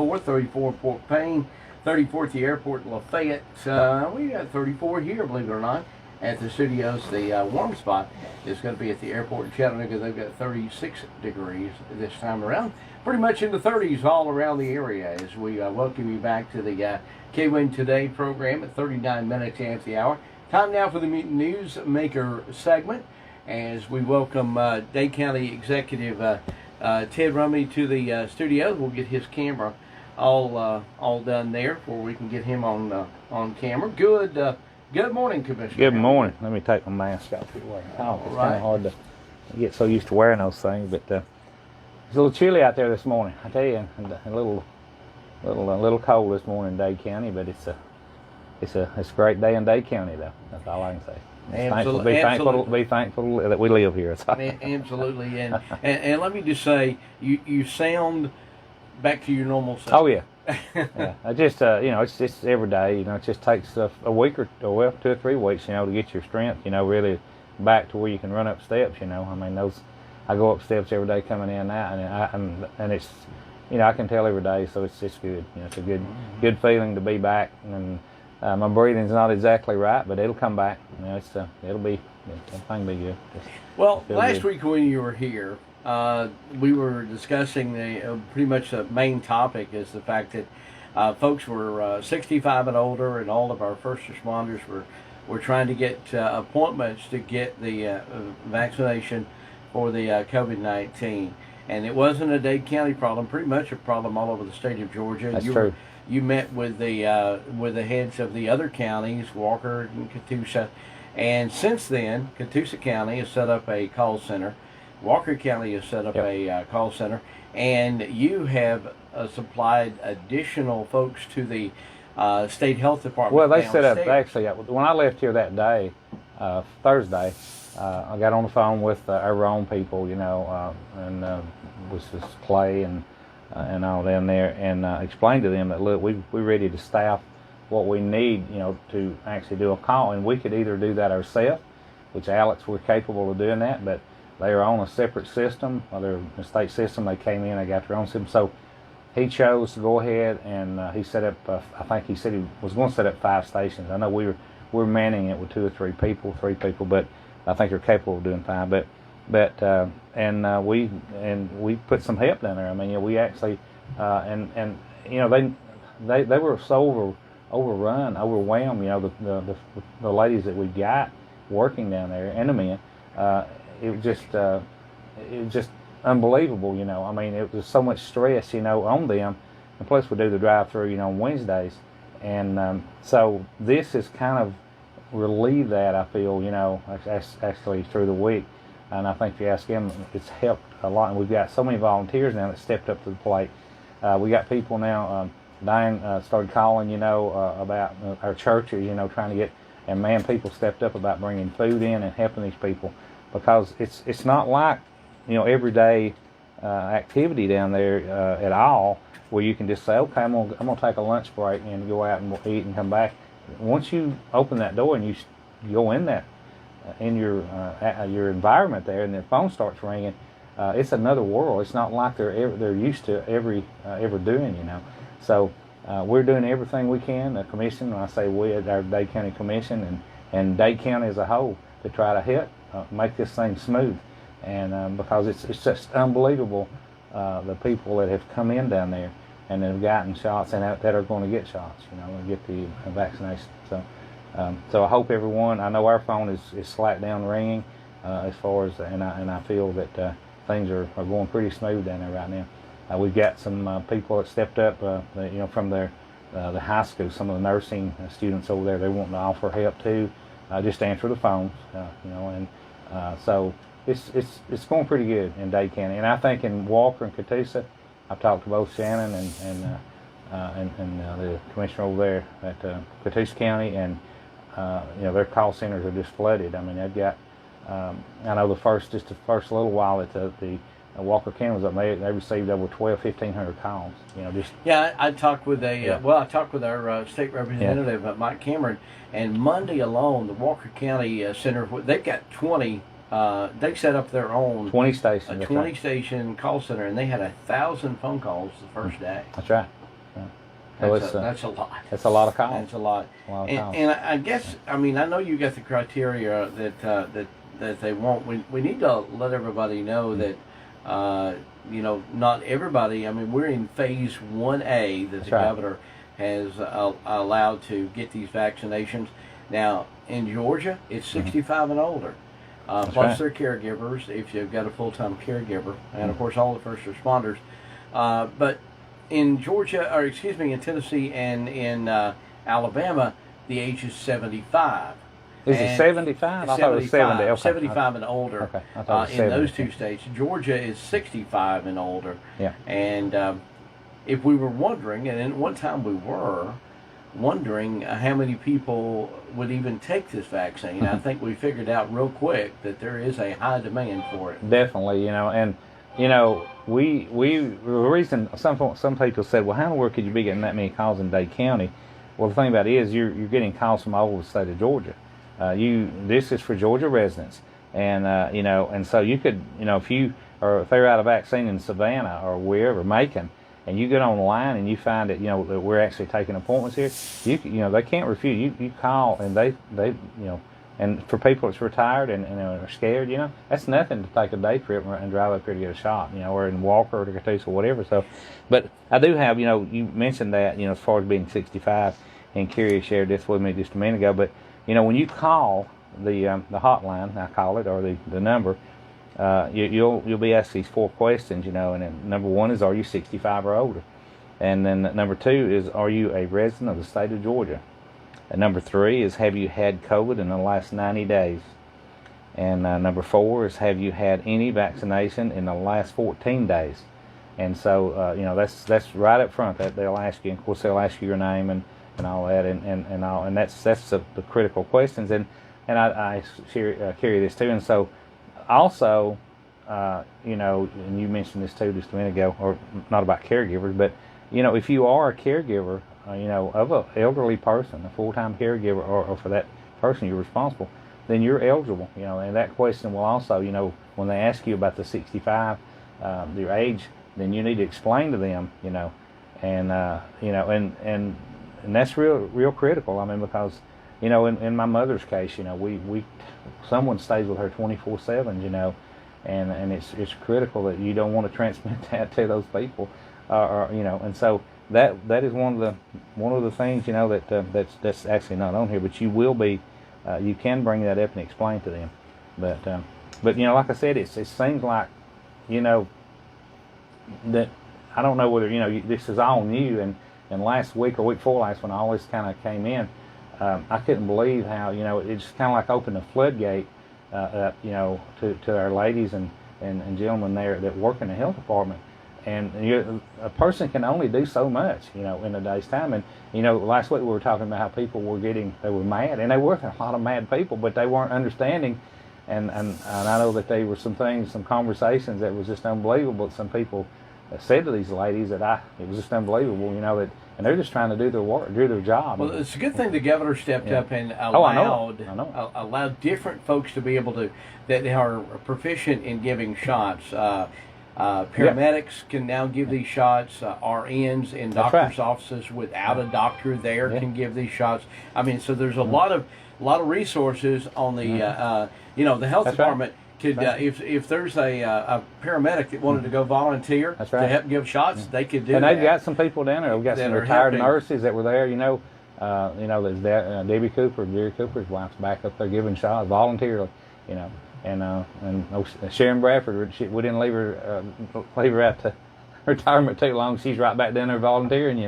34, 34 in Fort Payne, 34 at the airport in Lafayette. We got 34 here, believe it or not, at the studios. The warm spot is going to be at the airport in Chattanooga. They've got 36 degrees this time around. Pretty much in the 30s all around the area as we welcome you back to the KWN Today program at 39 minutes after the hour. Time now for the News Maker segment as we welcome Dade County Executive Ted Rumley to the studio. We'll get his camera all done there before we can get him on camera. Good morning, Commissioner. Good morning. Let me take my mask off here. It's kind of hard to get so used to wearing those things, but it's a little chilly out there this morning. I tell you, and a little cold this morning in Dade County, but it's a great day in Dade County, though. That's all I can say. Be thankful that we live here. Absolutely, and let me just say, you sound back to your normal self. Oh yeah, yeah. I just it's just every day. It just takes a week or 2 or 3 weeks, to get your strength. Really back to where you can run up steps. I mean I go up steps every day coming in and out, and it's I can tell every day, so it's good. It's a good feeling to be back, and my breathing's not exactly right, but it'll come back. Everything will be good. Well, last week when you were here, we were discussing pretty much the main topic is the fact that folks were 65 and older, and all of our first responders were trying to get appointments to get the vaccination for the COVID-19. And it wasn't a Dade County problem, pretty much a problem all over the state of Georgia. That's true. You met with the heads of the other counties, Walker and Catoosa, and since then, Catoosa County has set up a call center. Walker County has set up a call center, and you have supplied additional folks to the state health department. Well, they set up, actually, when I left here that day, Thursday, I got on the phone with our own people, and was just Clay and all down there, and explained to them that, look, we're ready to staff what we need, to actually do a call, and we could either do that ourselves, which Alex were capable of doing that, but they are on a separate system, they're a state system. They came in, they got their own system, so he chose to go ahead and he set up. I think he said he was going to set up 5 stations. I know we're manning it with 2 or 3 people, but I think they're capable of doing 5. We put some help down there. I mean, we actually they were so overwhelmed. The ladies that we got working down there and the men, it was just unbelievable. I mean, it was so much stress, on them, and plus we do the drive-through, on Wednesdays, and so this has kind of relieved that, I feel, actually through the week. And I think if you ask him, it's helped a lot. And we've got so many volunteers now that stepped up to the plate. We got people now, Diane started calling, about our churches, trying to get, and man, people stepped up about bringing food in and helping these people, because it's not like, everyday activity down there at all, where you can just say, okay, I'm gonna take a lunch break and go out and we'll eat and come back. Once you open that door and you go in that, in your environment there, and the phone starts ringing, it's another world. It's not like they're used to ever doing, So we're doing everything we can, the commission, when I say we, our Dade County Commission and Dade County as a whole, to try to help make this thing smooth. And because it's just unbelievable, the people that have come in down there and have gotten shots and that are going to get shots, and get the vaccination. So I hope everyone. I know our phone is slacked down ringing as far as, and I feel that things are going pretty smooth down there right now. We've got some people that stepped up, from the high school. Some of the nursing students over there, they want to offer help too. Just answer the phones, and so it's going pretty good in Dade County. And I think in Walker and Catoosa, I've talked to both Shannon and the commissioner over there at Catoosa County, and their call centers are just flooded. I mean, they've got, I know the first little while that the Walker County was up, they received over 1,500 calls. I talked with I talked with our state representative, Mike Cameron, and Monday alone, the Walker County Center, they've got 20. They set up their own 20 stations, station call center, and they had 1,000 phone calls the first day. That's right. So That's a lot. That's a lot of calls. That's a lot. And I guess, I mean, I know you got the criteria that they want. We need to let everybody know that, not everybody. I mean, we're in phase 1A that the governor has allowed to get these vaccinations. Now, in Georgia, it's 65 and older. Plus their caregivers, if you've got a full-time caregiver, and of course all the first responders. But in Georgia, in Tennessee and in Alabama, the age is 75. Is it 75? I thought it was 70. Okay. 75 and older. Okay. I thought it was 70. In those two states. Georgia is 65 and older. Yeah. And if we were wondering, and at one time we were wondering how many people would even take this vaccine, I think we figured out real quick that there is a high demand for it. Definitely, and we the reason some people said, well, how in the world could you be getting that many calls in Dade County? Well, the thing about it is you're getting calls from all over the state of Georgia. This is for Georgia residents, and and so you could, if they're out of vaccine in Savannah or wherever, Macon, and you get online and you find that that we're actually taking appointments here, they can't refuse. You call and they and for people that's retired and are scared, that's nothing to take a day trip and drive up here to get a shot, or in Walker or Catoosa or whatever. So, but I do have, you mentioned that, as far as being 65, and Kerry shared this with me just a minute ago. But when you call the hotline, I call it, or the number, you'll be asked these 4 questions, and then number 1 is, are you 65 or older? And then number 2 is, are you a resident of the state of Georgia? And number 3 is, have you had COVID in the last 90 days? And number 4 is, have you had any vaccination in the last 14 days? And so, that's right up front that they'll ask you. And of course, they'll ask you your name and all that, and that's the critical questions. And I carry this too. And so, also, and you mentioned this too just a minute ago, or not about caregivers, but if you are a caregiver, of an elderly person, a full-time caregiver, or for that person you're responsible, then you're eligible. And that question will also, when they ask you about the 65, your age, then you need to explain to them, and that's real critical. I mean, because in my mother's case, someone stays with her 24/7, and it's critical that you don't want to transmit that to those people, and so that is one of the things that's actually not on here, but you will be, you can bring that up and explain to them, but like I said, it seems like that I don't know whether this is all new, and last week or week before last, when all this kind of came in, I couldn't believe how it just kind of like opened a floodgate up to our ladies and gentlemen there that work in the health department. And a person can only do so much, in a day's time. And last week we were talking about how people were mad, and there were a lot of mad people, but they weren't understanding. And I know that there were some conversations that was just unbelievable. Some people said to these ladies that it was just unbelievable, and they're just trying to do their work, do their job. Well, it's a good thing the governor stepped up and allowed different folks to be able to, that are proficient in giving shots. Paramedics can now give these shots. RNs in doctors' offices without a doctor there can give these shots. I mean, so there's a lot of resources on the the health department. Could if there's a paramedic that wanted to go volunteer to help give shots, they could do that. And they've got some people down there. We've got some retired nurses that were there. There's Debbie Cooper, Jerry Cooper's wife's back up there giving shots voluntarily. And Sharon Bradford, we didn't leave her out to retirement too long. She's right back down there volunteering,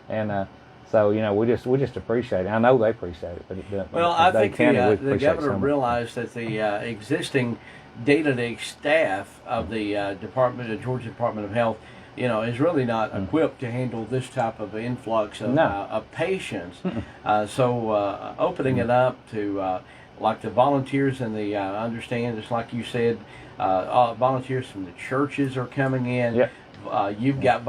and so we just appreciate it. I know they appreciate it, but I think the governor realized that the existing day-to-day staff of the Georgia Department of Health, is really not equipped to handle this type of influx of patients. So opening it up to like the volunteers and the understand, just like you said, volunteers from the churches are coming in. Yep. You've got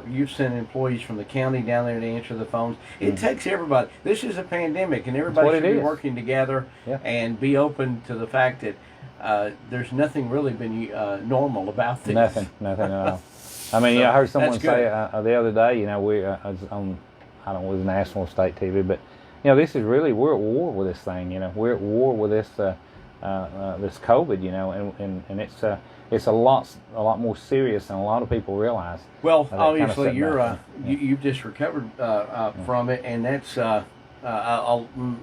you've sent employees from the county down there to answer the phones. It takes everybody. This is a pandemic, and everybody should be working together and be open to the fact that there's nothing really been normal about this. Nothing at all. I mean, So, I heard someone that's say good. the other day, we I was on, I don't know, it was national or state TV, but this is really, we're at war with this thing. We're at war with this this COVID. And it's a lot more serious than a lot of people realize. Well, That kind of obviously, setback. you've just recovered from it, and that's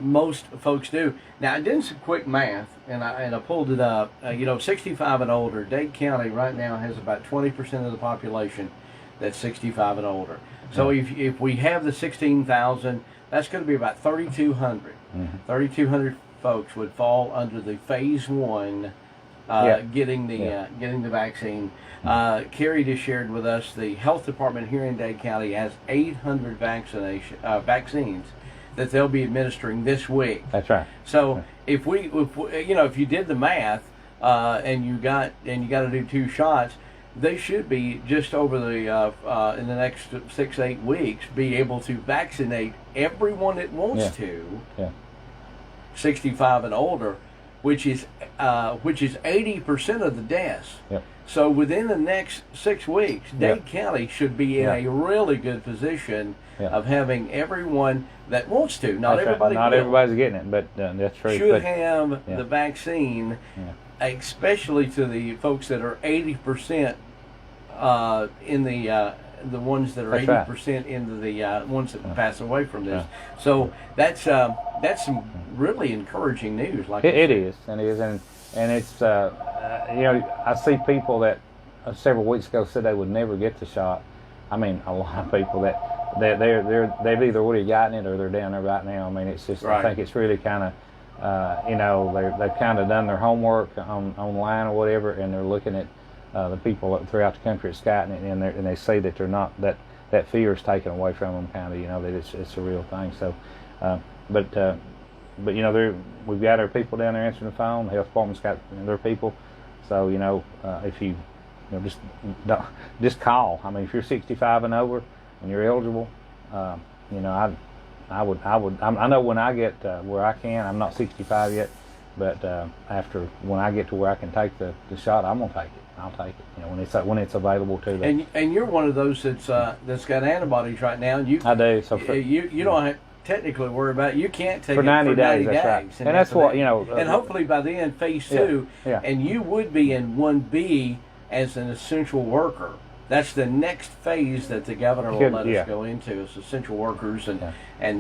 most folks do. Now, I did some quick math, and I pulled it up. 65 and older, Dade County right now has about 20% of the population that's 65 and older. So if we have the 16,000, that's going to be about 3,200. 3,200 folks would fall under the phase one. Getting the vaccine. Carrie just shared with us the health department here in Dade County has 800 vaccines that they'll be administering this week. That's right. So if you did the math and you got to do 2 shots, they should be just over the in the next 6-8 weeks be able to vaccinate everyone that wants to. 65 and older, which is 80% of the deaths. Yep. So within the next 6 weeks, Dade County should be in a really good position of having everyone that wants to. Not everybody. Not everybody's getting it, but that's true. Should have the vaccine, especially to the folks that are 80% in the ones that are 80% into the ones that pass away from this. So that's some really encouraging news. Like it is, and it's I see people that several weeks ago said they would never get the shot. I mean, a lot of people they've either already gotten it or they're down there right now. I mean, it's just I think it's really kind of they've kind of done their homework online or whatever, and they're looking at the people throughout the country that's gotten it, and they say that they're not that fear is taken away from them, kind of, that it's a real thing. So, but we've got our people down there answering the phone. The health department's got their people. So if you just call. I mean, if you're 65 and over and you're eligible, I know when I get where I can, I'm not 65 yet, but when I get to where I can take the shot, I'm gonna take it. I'll take it. When it's available to them. And you're one of those that's got antibodies right now. And I do. So you don't have technically worry about it. You can't take for 90 it for 90 days. That's right. And that's what and hopefully by then phase 2, and you would be in 1B as an essential worker. That's the next phase that the governor will let us go into is essential workers, and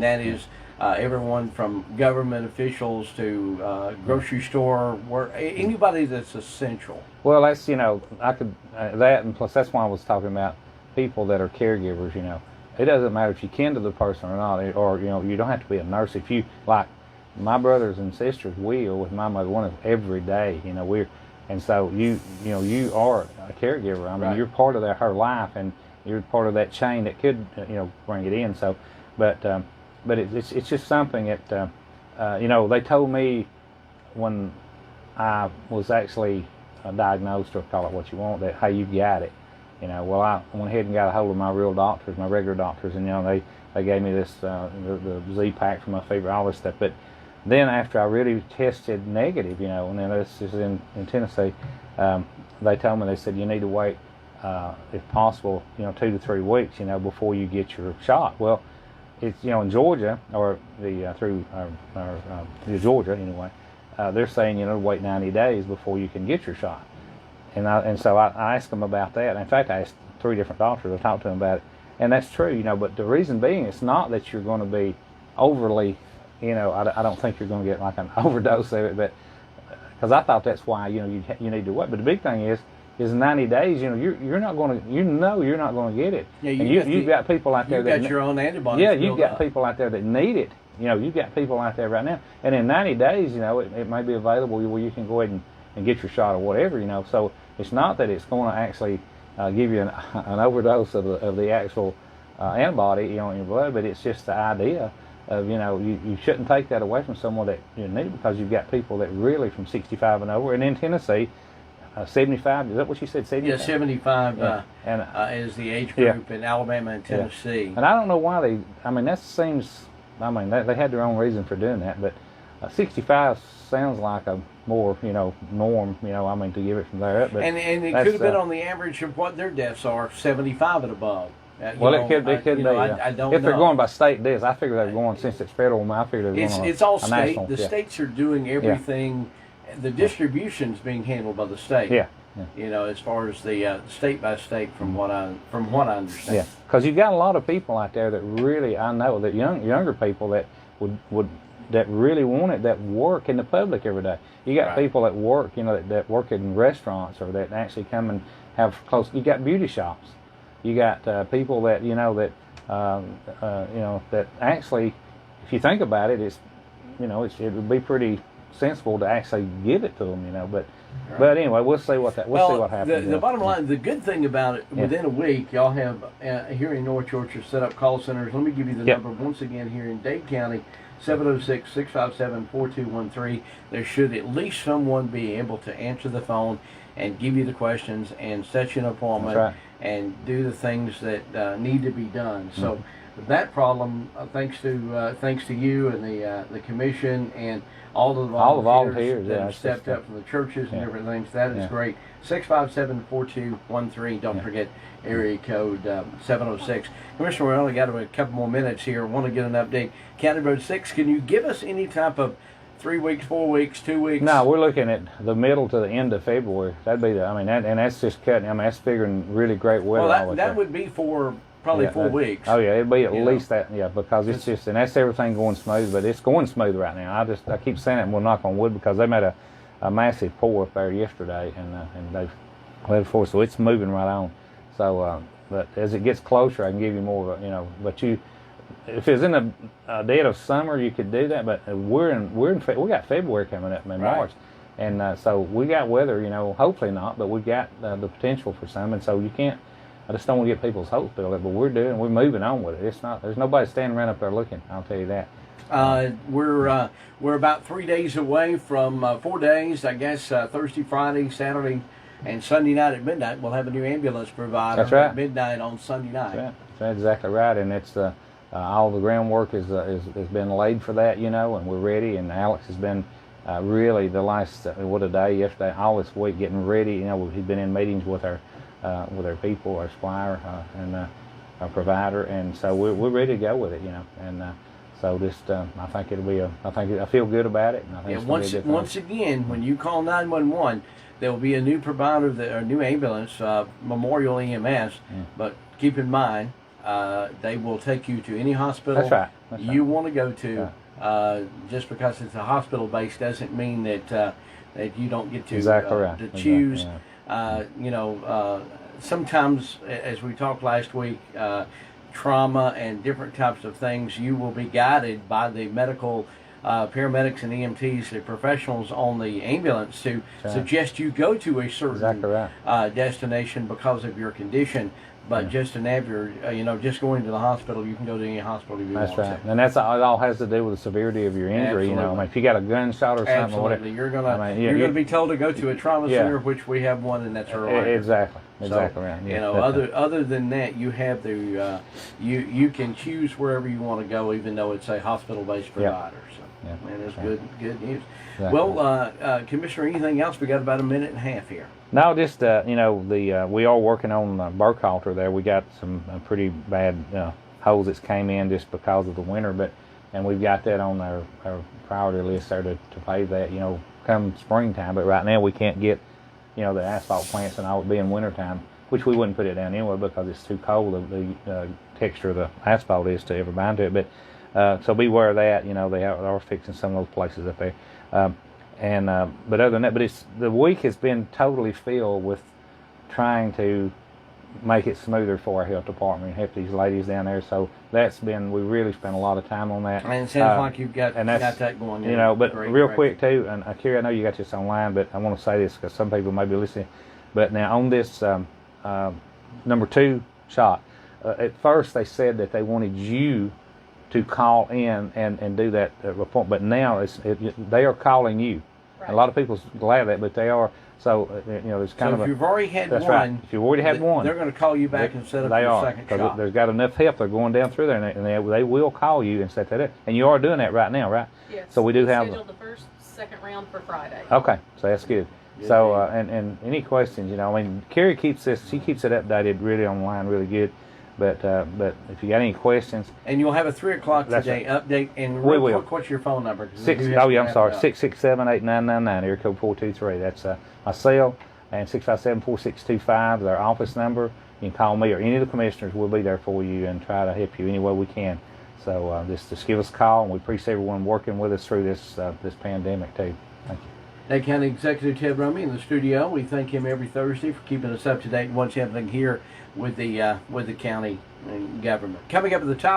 that is everyone from government officials to grocery store, anybody that's essential. Well, that's I could that, and plus that's why I was talking about people that are caregivers. It doesn't matter if you kin to the person or not, or you don't have to be a nurse. If you like, my brothers and sisters will with my mother, one of every day. And so you are a caregiver. I mean, you're part of her life, and you're part of that chain that could bring it in. So, but it's just something that they told me when I was actually diagnosed, or call it what you want, that hey, you got it. Well, I went ahead and got a hold of my real doctors, my regular doctors, and they gave me this the Z-Pack for my fever, all this stuff. But then after I really tested negative, and then this is in Tennessee, they told me, they said you need to wait, if possible, 2 to 3 weeks, before you get your shot. Well, it's in Georgia, or through Georgia anyway, they're saying wait 90 days before you can get your shot. And so I asked them about that. In fact, I asked 3 different doctors. I talked to them about it, and that's true. But the reason being, it's not that you're going to be overly, I don't think you're going to get like an overdose of it, but because I thought that's why you need to wait. But the big thing is 90 days. You're not going to you're not going to get it. Yeah, you've got people out there. You've got your own antibodies. Yeah, you've got people out there that need it. You've got people out there right now, and in 90 days, it may be available where you can go ahead and get your shot or whatever. So it's not that it's going to actually give you an overdose of the actual antibody in your blood, but it's just the idea of you shouldn't take that away from someone that you need, because you've got people that really from 65 and over, and in Tennessee, 75. Is that what you said? 75. Yeah, 75 is the age group in Alabama and Tennessee. And I don't know why they. I mean, that seems. I mean, they had their own reason for doing that, but 65 sounds like a more, norm, I mean, to give it from there up. But and it could have been on the average of what their deaths are, 75 and above. Well, it could be. I don't know. If they're going by state deaths, I figure they're going, since it's federal, I figure they're going on It's all a state. national. The states are doing everything. The distribution's being handled by the state. Yeah. As far as the state by state, from what I understand. Yeah, because you've got a lot of people out there that really, I know that younger people that would that really want it, that work in the public every day. You got people that work, that work in restaurants, or that actually come and have close. You got beauty shops. You got people that that actually, if you think about it, it would be pretty sensible to actually give it to them, But anyway, we'll see what happens. The bottom line, the good thing about it, within a week, y'all have here in North Georgia set up call centers. Let me give you the number once again here in Dade County, 706-657-4213. There should at least someone be able to answer the phone and give you the questions and set you an appointment and do the things that need to be done. So that problem, thanks to you and the commission and all the volunteers that have stepped up from the churches and different things. That is great. 657-4213. Don't forget area code 706. Commissioner, we only got a couple more minutes here. I want to get an update. County Road 6, can you give us any type of 3 weeks, 4 weeks, 2 weeks? No, we're looking at the middle to the end of February. That'd be and that's just cutting. I mean, that's figuring really great weather. Well, that would be for probably 4 weeks. Oh yeah, it'd be at least that. Yeah, because it's just, and that's everything going smooth. But it's going smooth right now. I keep saying it, and we'll knock on wood, because they made a massive pour up there yesterday, and they've let it for, so it's moving right on. So, but as it gets closer, I can give you more of a, But if it's in the dead of summer, you could do that. But we got February coming up in March, and so we got weather. Hopefully not, but we got the potential for some, and so you can't. I just don't want to get people's hopes built up, but we're moving on with it. It's not. There's nobody standing around up there looking. I'll tell you that. We're about 3 days away from 4 days, I guess. Thursday, Friday, Saturday, and Sunday night at midnight. We'll have a new ambulance provider. That's right. At midnight on Sunday night. That's exactly right, and it's all the groundwork has been laid for that, and we're ready. And Alex has been really the last yesterday, all this week getting ready. He's been in meetings with our people, our squire, and our provider, and so we're ready to go with it, and so just I think it'll be I feel good about it. And I think once again, when you call 911, there will be a new provider, a new ambulance, Memorial EMS, but keep in mind, they will take you to any hospital you want to go to. Just because it's a hospital base doesn't mean that you don't get to to choose. Sometimes, as we talked last week, trauma and different types of things, you will be guided by the medical paramedics and EMTs, the professionals on the ambulance, to suggest you go to a certain destination because of your condition. But just to just going to the hospital, you can go to any hospital you want. That's right, and it all has to do with the severity of your injury. Absolutely. I mean, if you got a gunshot or something, or whatever, you're gonna be told to go to a trauma center, which we have one, and that's right. Exactly, right. Yeah. Other than that, you have the you can choose wherever you want to go, even though it's a hospital-based provider. So, and it's good news. Exactly. Well, Commissioner, anything else? We got about a minute and a half here. No, just we are working on Burkhalter there. We got some pretty bad holes that came in just because of the winter, and we've got that on our priority list there to pave that, come springtime. But right now we can't get, the asphalt plants, and all it being wintertime, which we wouldn't put it down anyway because it's too cold. The texture of the asphalt is to ever bind to it. But so beware of that. They are fixing some of those places up there. But other than that, the week has been totally filled with trying to make it smoother for our health department and help these ladies down there. So we really spent a lot of time on that. And it sounds like you've got that going. But real quick too, and Kerry, I know you got this online, but I want to say this because some people may be listening. But now on this number 2 shot, at first they said that they wanted you to call in and do that report, but now they are calling you. Right. A lot of people's glad of that, but So there's kind So of if you've already had that's one, right. If you've already had one, they're going to call you back and set up they your are, second because shot. there's got enough help. They're going down through there, and they will call you and set that up. And you are doing that right now, right? Yes. So we do have scheduled the second round for Friday. Okay, so that's good. Good So deal. and any questions, I mean, Carrie keeps it updated really online, really good. But if you got any questions, And you'll have a 3 o'clock That's today update. And We real will. quick, what's your phone number? 'Cause six. we have Oh to yeah, I'm wrap sorry. it up. 667-8999, area code 423. That's my cell, and 657-4625 is our office number. You can call me or any of the commissioners. We'll be there for you and try to help you any way we can. So just give us a call, and we appreciate everyone working with us through this pandemic too. Thank you. Dade County Executive Ted Rumley in the studio. We thank him every Thursday for keeping us up to date and what's happening here with the county and government. Coming up at the top.